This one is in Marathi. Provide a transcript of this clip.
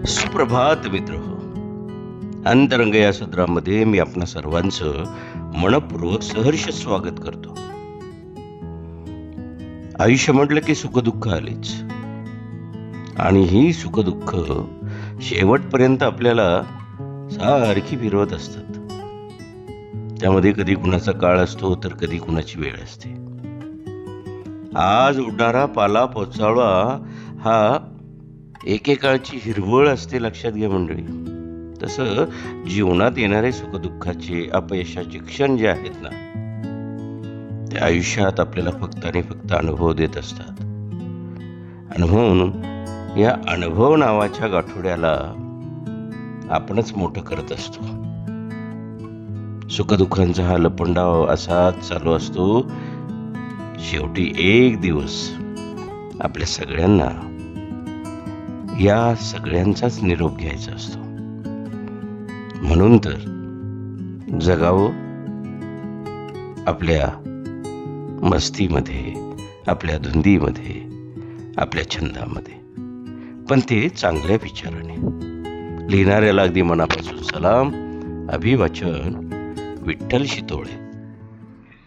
सुप्रभात मित्र हो. अंतरंग या सदरामध्ये मी आपणा सर्वांचं मनपूर्वक सहर्ष स्वागत करतो. आयुष्य म्हटलं की सुखदुःख आलीच, आणि ही सुखदुःख शेवटपर्यंत आपल्याला सारखी फिरवत असतात. त्यामध्ये कधी कुणाचा काळ असतो तर कधी कुणाची वेळ असते. आज उडणारा पाला पोचावळा हा एकेकाळची हिरवळ असते, लक्षात घ्या मंडळी. तसं जीवनात येणारे सुखदुःखाचे अपयशाचे क्षण जे आहेत ना, ते आयुष्यात आपल्याला फक्त आणि फक्त अनुभव देत असतात. आणि म्हणून या अनुभव नावाच्या गाठोड्याला आपणच मोठं करत असतो. सुखदुःखांचा हा लपंडाव असाच चालू असतो. शेवटी एक दिवस आपल्या सगळ्यांना या सगळ्यांचाच निरोप घ्यायचा असतो. म्हणून तर जगावं आपल्या मस्तीमध्ये, आपल्या धुंदीमध्ये, आपल्या छंदामध्ये, पण ते चांगल्या विचाराने. लिहिणाऱ्याला अगदी मनापासून सलाम. अभिवाचन, विठ्ठल शितोळे.